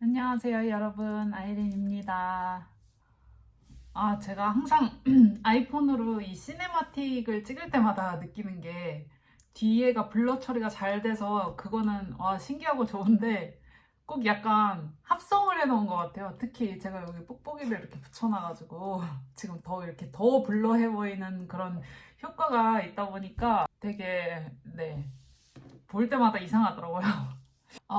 안녕하세요, 여러분. 아이린입니다. 제가 항상 아이폰으로 이 시네마틱을 찍을 때마다 느끼는 게 뒤에가 블러 처리가 잘 돼서 그거는 신기하고 좋은데 꼭 약간 합성을 해놓은 것 같아요. 특히 제가 여기 뽁뽁이를 이렇게 붙여놔가지고 지금 더 이렇게 더 블러해 보이는 그런 효과가 있다 보니까 되게, 네, 볼 때마다 이상하더라고요.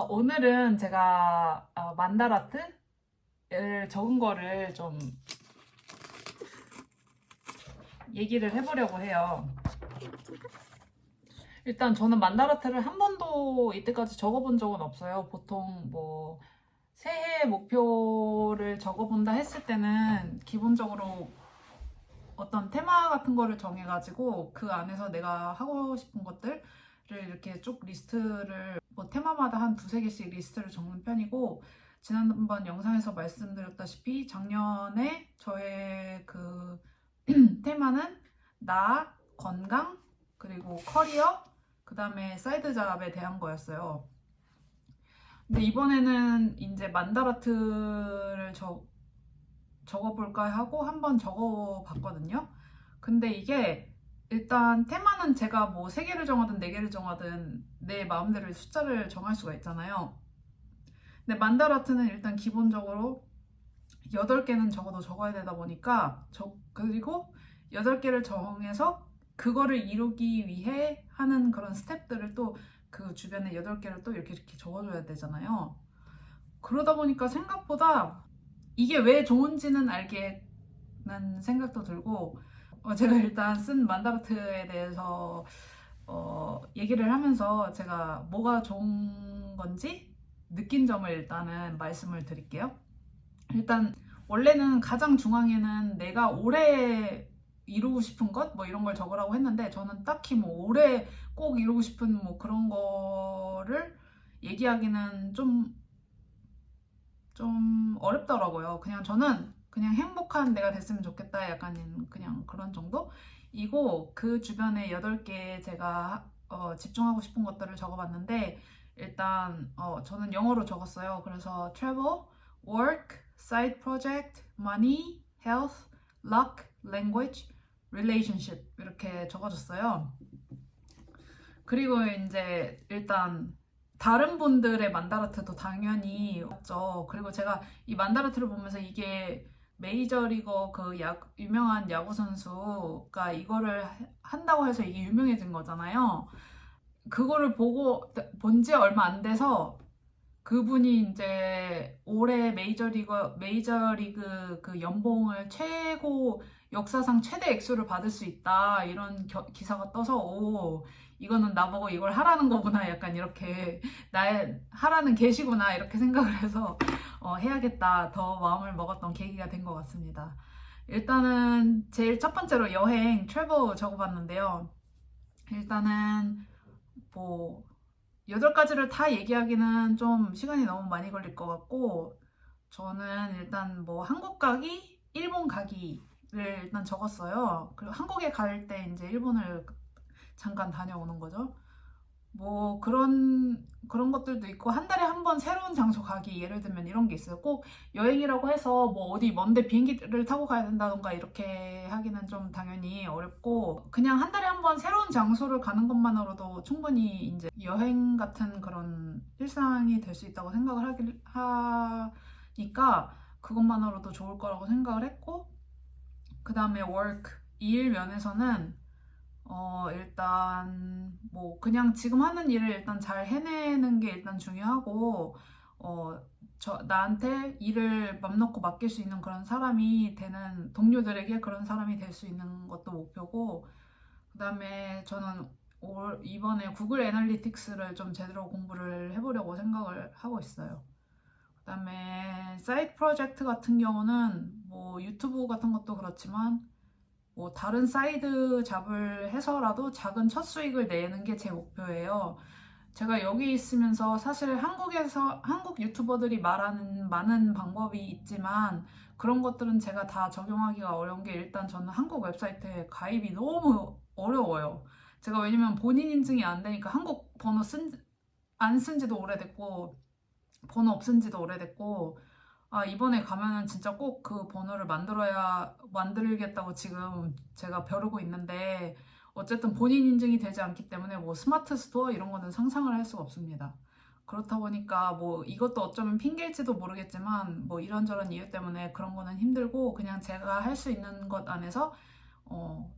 오늘은 제가 만다라트를 적은 거를 좀 얘기를 해보려고 해요. 일단 저는 만다라트를 한 번도 이때까지 적어본 적은 없어요. 보통 뭐 새해 목표를 적어본다 했을 때는 기본적으로 어떤 테마 같은 거를 정해가지고 그 안에서 내가 하고 싶은 것들을 이렇게 쭉 리스트를 뭐 테마마다 한 두세 개씩 리스트를 적는 편이고, 지난번 영상에서 말씀드렸다시피 작년에 저의 그 테마는 나, 건강, 그리고 커리어, 그 다음에 사이드 잡에 대한 거였어요. 근데 이번에는 이제 만다라트를 적어볼까 하고 한번 적어봤거든요. 근데 이게 일단 테마는 제가 뭐 3개를 정하든 4개를 정하든 내 마음대로 숫자를 정할 수가 있잖아요. 근데 만다라트는 일단 기본적으로 8개는 적어도 적어야 되다 보니까 그리고 8개를 정해서 그거를 이루기 위해 하는 그런 스텝들을 또 그 주변에 8개를 또 이렇게 적어줘야 되잖아요. 그러다 보니까 생각보다 이게 왜 좋은지는 알겠는 생각도 들고, 제가 일단 쓴 만다라트에 대해서 얘기를 하면서 제가 뭐가 좋은 건지 느낀 점을 일단은 말씀을 드릴게요. 일단 원래는 가장 중앙에는 내가 올해 이루고 싶은 것 뭐 이런 걸 적으라고 했는데, 저는 딱히 뭐 올해 꼭 이루고 싶은 뭐 그런 거를 얘기하기는 좀 어렵더라고요. 그냥 저는 그냥 행복한 내가 됐으면 좋겠다, 약간 그냥 그런 정도이고, 그 주변에 8개 제가 집중하고 싶은 것들을 적어봤는데, 일단 저는 영어로 적었어요. 그래서 travel, work, side project, money, health, luck, language, relationship 이렇게 적어줬어요. 그리고 이제 일단 다른 분들의 만다라트도 당연히 봤죠. 그리고 제가 이 만다라트를 보면서 이게 메이저리거 그 유명한 야구 선수가 이거를 한다고 해서 이게 유명해진 거잖아요. 그거를 보고 본 지 얼마 안 돼서 그분이 이제 올해 메이저리그 그 연봉을 역사상 최대 액수를 받을 수 있다, 이런 기사가 떠서, 오, 이거는 나보고 이걸 하라는 거구나, 약간 이렇게 나의 하라는 계시구나, 이렇게 생각을 해서 해야겠다 더 마음을 먹었던 계기가 된 것 같습니다. 일단은 제일 첫 번째로 여행 트래블 적어봤는데요. 일단은 뭐 8가지를 다 얘기하기는 좀 시간이 너무 많이 걸릴 것 같고, 저는 일단 뭐 한국 가기, 일본 가기를 일단 적었어요. 그리고 한국에 갈 때 이제 일본을 잠깐 다녀오는 거죠. 뭐 그런 것들도 있고, 한 달에 한 번 새로운 장소 가기, 예를 들면 이런 게 있어요. 꼭 여행이라고 해서 뭐 어디 먼데 비행기를 타고 가야 된다던가 이렇게 하기는 좀 당연히 어렵고, 그냥 한 달에 한 번 새로운 장소를 가는 것만으로도 충분히 이제 여행 같은 그런 일상이 될 수 있다고 생각을 하니까 그것만으로도 좋을 거라고 생각을 했고, 그 다음에 work, 일 면에서는 일단 뭐 그냥 지금 하는 일을 일단 잘 해내는 게 일단 중요하고, 나한테 일을 맘 놓고 맡길 수 있는 그런 사람이 되는, 동료들에게 그런 사람이 될 수 있는 것도 목표고, 그다음에 저는 이번에 구글 애널리틱스를 좀 제대로 공부를 해보려고 생각을 하고 있어요. 그다음에 사이드 프로젝트 같은 경우는 뭐 유튜브 같은 것도 그렇지만 뭐 다른 사이드 잡을 해서라도 작은 첫 수익을 내는 게 제 목표예요. 제가 여기 있으면서 사실 한국 유튜버들이 말하는 많은 방법이 있지만 그런 것들은 제가 다 적용하기가 어려운 게, 일단 저는 한국 웹사이트에 가입이 너무 어려워요. 왜냐면 본인 인증이 안 되니까 한국 번호 안 쓴 지도 오래됐고, 번호 없은 지도 오래됐고, 아, 이번에 가면은 진짜 꼭 그 번호를 만들겠다고 지금 제가 벼르고 있는데, 어쨌든 본인 인증이 되지 않기 때문에 뭐 스마트 스토어 이런 거는 상상을 할 수가 없습니다. 그렇다 보니까 뭐 이것도 어쩌면 핑계일지도 모르겠지만, 뭐 이런저런 이유 때문에 그런 거는 힘들고, 그냥 제가 할 수 있는 것 안에서, 어,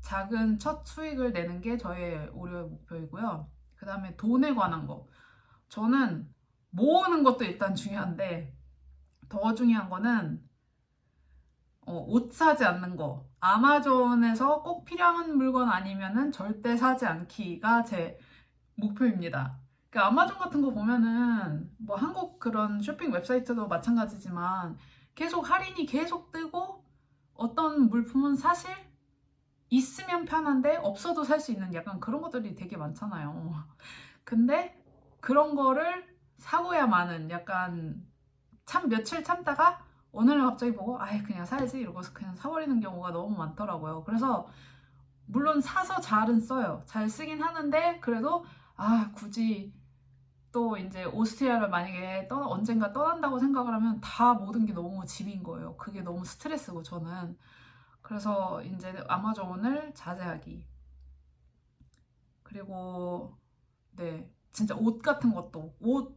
작은 첫 수익을 내는 게 저의 올해 목표이고요. 그 다음에 돈에 관한 거. 저는 모으는 것도 일단 중요한데, 더 중요한 거는 옷 사지 않는 거. 아마존에서 꼭 필요한 물건 아니면은 절대 사지 않기가 제 목표입니다. 그러니까 아마존 같은 거 보면은 뭐 한국 그런 쇼핑 웹사이트도 마찬가지지만 계속 할인이 계속 뜨고 어떤 물품은 사실 있으면 편한데 없어도 살 수 있는 약간 그런 것들이 되게 많잖아요. 근데 그런 거를 사고야 마는 약간 며칠 참다가 어느 날 갑자기 보고 아예 그냥 사야지 이러고서 그냥 사버리는 경우가 너무 많더라고요. 그래서 물론 사서 잘은 써요. 잘 쓰긴 하는데 그래도 아 굳이 또 이제 오스트리아를 만약에 언젠가 떠난다고 생각을 하면 다 모든 게 너무 짐인 거예요. 그게 너무 스트레스고 저는. 그래서 이제 아마존을 자제하기. 그리고 네 진짜 옷 같은 것도 옷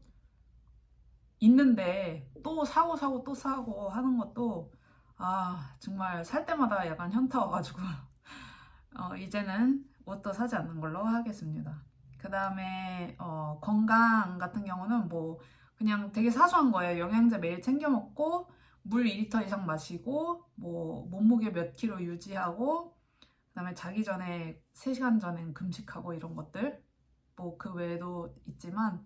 있는데 또 사고 사고 또 사고 하는 것도 아 정말 살 때마다 약간 현타 와가지고 이제는 옷도 사지 않는 걸로 하겠습니다. 그 다음에 건강 같은 경우는 뭐 그냥 되게 사소한 거예요. 영양제 매일 챙겨 먹고 물 2리터 이상 마시고 뭐 몸무게 몇 킬로 유지하고 그 다음에 자기 전에 3시간 전엔 금식하고 이런 것들 뭐 그 외에도 있지만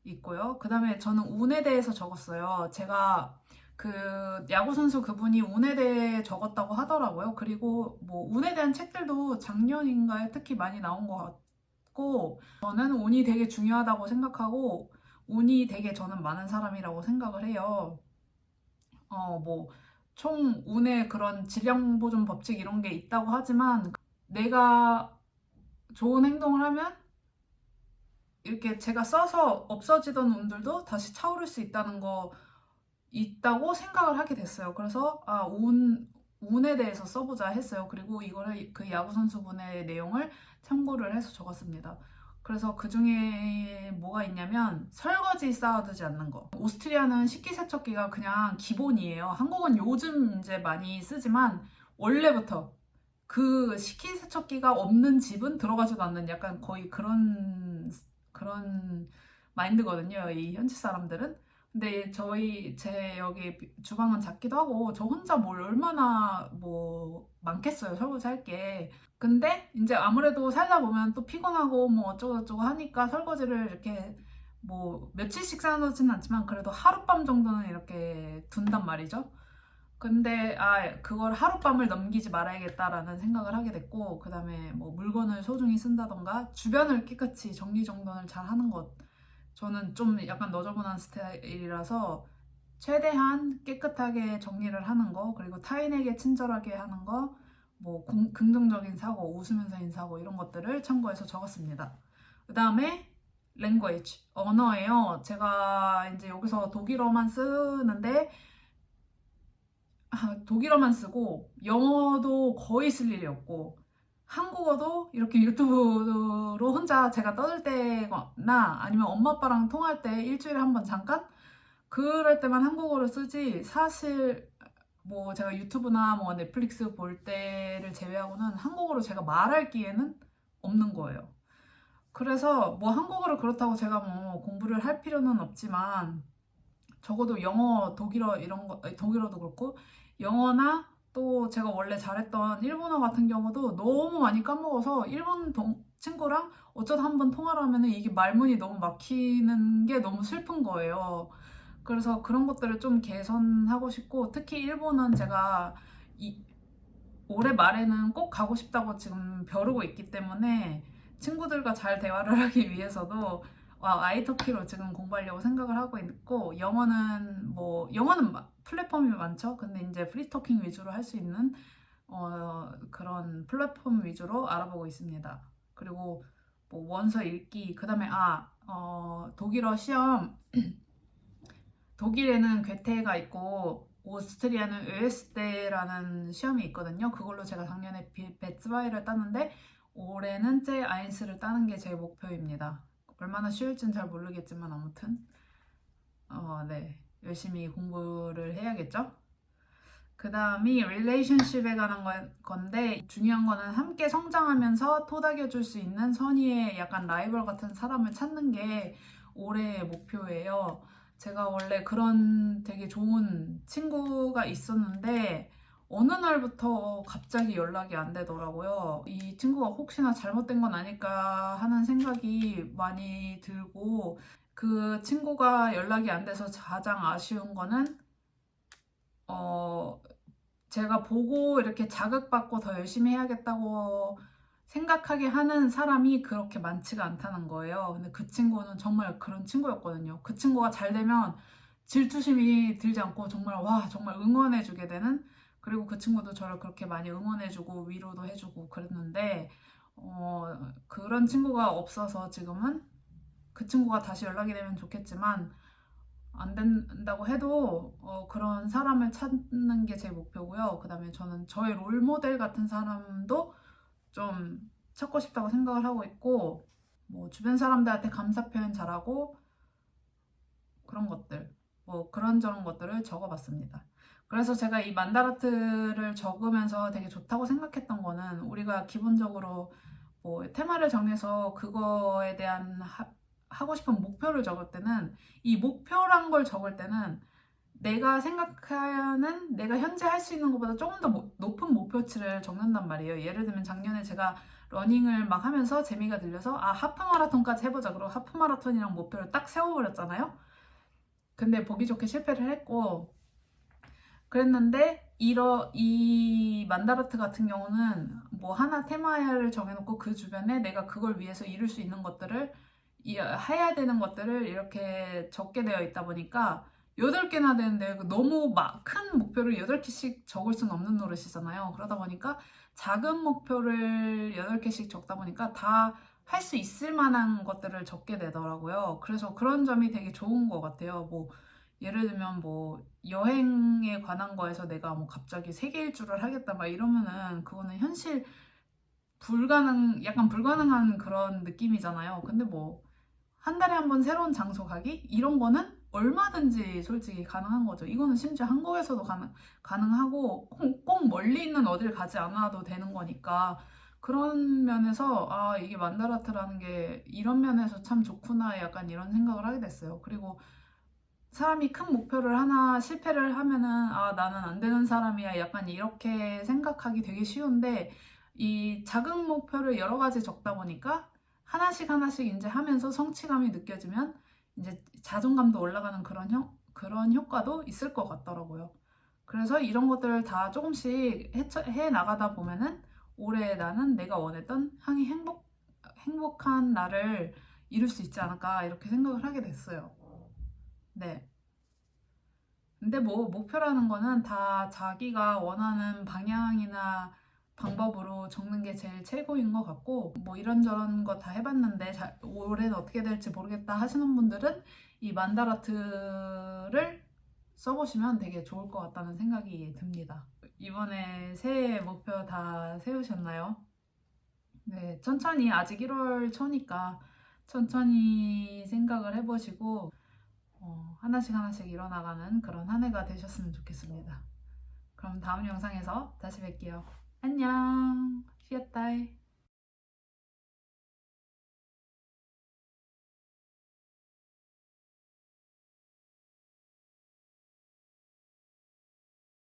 있고요. 그 다음에 저는 운에 대해서 적었어요. 제가 그 야구선수 그분이 운에 대해 적었다고 하더라고요. 그리고 뭐 운에 대한 책들도 작년인가에 특히 많이 나온 것 같고, 저는 운이 되게 중요하다고 생각하고, 운이 되게 저는 많은 사람이라고 생각을 해요. 뭐, 총 운의 그런 질량 보존 법칙 이런 게 있다고 하지만, 내가 좋은 행동을 하면 이렇게 제가 써서 없어지던 운들도 다시 차오를 수 있다는 거 있다고 생각을 하게 됐어요. 그래서 운에 대해서 써보자 했어요. 그리고 이거를 그 야구 선수분의 내용을 참고를 해서 적었습니다. 그래서 그 중에 뭐가 있냐면 설거지 쌓아두지 않는 거. 오스트리아는 식기세척기가 그냥 기본이에요. 한국은 요즘 이제 많이 쓰지만 원래부터 그 식기세척기가 없는 집은 들어가지도 않는 약간 거의 그런 마인드거든요. 이 현지 사람들은. 근데 제 여기 주방은 작기도 하고 저 혼자 뭘 얼마나 뭐 많겠어요. 설거지 할 게. 근데 이제 아무래도 살다 보면 또 피곤하고 뭐 어쩌고저쩌고 하니까 설거지를 이렇게 뭐 며칠씩 쌓아놓지는 않지만 그래도 하룻밤 정도는 이렇게 둔단 말이죠. 근데 그걸 하룻밤을 넘기지 말아야겠다라는 생각을 하게 됐고 그다음에 뭐 물건을 소중히 쓴다던가 주변을 깨끗이 정리정돈을 잘 하는 것 저는 좀 약간 너저분한 스타일이라서 최대한 깨끗하게 정리를 하는 거 그리고 타인에게 친절하게 하는 거 뭐 긍정적인 사고 웃으면서 인사하고 이런 것들을 참고해서 적었습니다. 그다음에 language 언어예요. 제가 이제 여기서 독일어만 쓰는데 독일어만 쓰고 영어도 거의 쓸 일이 없고 한국어도 이렇게 유튜브로 혼자 제가 떠들 때나 아니면 엄마 아빠랑 통화할 때 일주일에 한 번 잠깐 그럴 때만 한국어를 쓰지 사실 뭐 제가 유튜브나 뭐 넷플릭스 볼 때를 제외하고는 한국어로 제가 말할 기회는 없는 거예요. 그래서 뭐 한국어를 그렇다고 제가 뭐 공부를 할 필요는 없지만 적어도 영어, 독일어 이런 거, 독일어도 그렇고 영어나 또 제가 원래 잘했던 일본어 같은 경우도 너무 많이 까먹어서 친구랑 어쩌다 한번 통화를 하면은 이게 말문이 너무 막히는 게 너무 슬픈 거예요. 그래서 그런 것들을 좀 개선하고 싶고 특히 일본은 제가 이, 올해 말에는 꼭 가고 싶다고 지금 벼르고 있기 때문에 친구들과 잘 대화를 하기 위해서도 아이토키로 지금 공부하려고 생각을 하고 있고 영어는 플랫폼이 많죠. 근데 이제 프리토킹 위주로 할 수 있는 그런 플랫폼 위주로 알아보고 있습니다. 그리고 뭐 원서 읽기 그다음에 독일어 시험 독일에는 괴테가 있고 오스트리아는 웨스테라는 시험이 있거든요. 그걸로 제가 작년에 베츠바이를 땄는데 올해는 제 아인스를 따는 게 제 목표입니다. 얼마나 쉬울지는 잘 모르겠지만 아무튼 네, 열심히 공부를 해야겠죠. 그 다음이 릴레이션십에 관한 건데 중요한 거는 함께 성장하면서 토닥여줄 수 있는 선의의 약간 라이벌 같은 사람을 찾는 게 올해의 목표예요. 제가 원래 그런 되게 좋은 친구가 있었는데 어느 날부터 갑자기 연락이 안 되더라고요. 이 친구가 혹시나 잘못된 건 아닐까 하는 생각이 많이 들고 그 친구가 연락이 안 돼서 가장 아쉬운 거는 제가 보고 이렇게 자극받고 더 열심히 해야겠다고 생각하게 하는 사람이 그렇게 많지가 않다는 거예요. 근데 그 친구는 정말 그런 친구였거든요. 그 친구가 잘 되면 질투심이 들지 않고 정말 와, 정말 응원해주게 되는 그리고 그 친구도 저를 그렇게 많이 응원해주고 위로도 해주고 그랬는데 그런 친구가 없어서 지금은 그 친구가 다시 연락이 되면 좋겠지만 안 된다고 해도 그런 사람을 찾는 게 제 목표고요. 그 다음에 저는 저의 롤 모델 같은 사람도 좀 찾고 싶다고 생각을 하고 있고 뭐 주변 사람들한테 감사 표현 잘하고 그런 것들 뭐 그런저런 것들을 적어봤습니다. 그래서 제가 이 만다라트를 적으면서 되게 좋다고 생각했던 거는 우리가 기본적으로 뭐 테마를 정해서 그거에 대한 하고 싶은 목표를 적을 때는 이 목표란 걸 적을 때는 내가 생각하는 내가 현재 할 수 있는 것보다 조금 더 높은 목표치를 적는단 말이에요. 예를 들면 작년에 제가 러닝을 막 하면서 재미가 들려서 하프 마라톤까지 해보자 그러고 하프 마라톤이랑 목표를 딱 세워버렸잖아요. 근데 보기 좋게 실패를 했고 그랬는데 이 만다라트 같은 경우는 뭐 하나 테마를 정해놓고 그 주변에 내가 그걸 위해서 이룰 수 있는 것들을 해야 되는 것들을 이렇게 적게 되어 있다 보니까 8개나 되는데 너무 큰 목표를 8개씩 적을 수는 없는 노릇이잖아요. 그러다 보니까 작은 목표를 8개씩 적다 보니까 다 할 수 있을 만한 것들을 적게 되더라고요. 그래서 그런 점이 되게 좋은 것 같아요. 뭐 예를 들면 뭐 여행에 관한 거에서 내가 뭐 갑자기 세계 일주를 하겠다 막 이러면은 그거는 현실 약간 불가능한 그런 느낌이잖아요. 근데 뭐 한 달에 한 번 새로운 장소 가기 이런 거는 얼마든지 솔직히 가능한 거죠. 이거는 심지어 한국에서도 가능하고 꼭 멀리 있는 어딜 가지 않아도 되는 거니까 그런 면에서 이게 만다라트라는 게 이런 면에서 참 좋구나 약간 이런 생각을 하게 됐어요. 그리고 사람이 큰 목표를 하나 실패를 하면은 나는 안 되는 사람이야 약간 이렇게 생각하기 되게 쉬운데 이 작은 목표를 여러 가지 적다 보니까 하나씩 하나씩 이제 하면서 성취감이 느껴지면 이제 자존감도 올라가는 그런 효과도 있을 것 같더라고요. 그래서 이런 것들을 다 조금씩 해 나가다 보면은 올해 나는 내가 원했던 행복한 나를 이룰 수 있지 않을까 이렇게 생각을 하게 됐어요. 네. 근데 뭐 목표라는 거는 다 자기가 원하는 방향이나 방법으로 적는 게 제일 최고인 것 같고 뭐 이런저런 거 다 해봤는데 올해는 어떻게 될지 모르겠다 하시는 분들은 이 만다라트를 써보시면 되게 좋을 것 같다는 생각이 듭니다. 이번에 새해 목표 다 세우셨나요? 네, 천천히 아직 1월 초니까 천천히 생각을 해보시고 하나씩 하나씩 일어나가는 그런 한 해가 되셨으면 좋겠습니다. 그럼 다음 영상에서 다시 뵐게요. 안녕. 쉬었다이.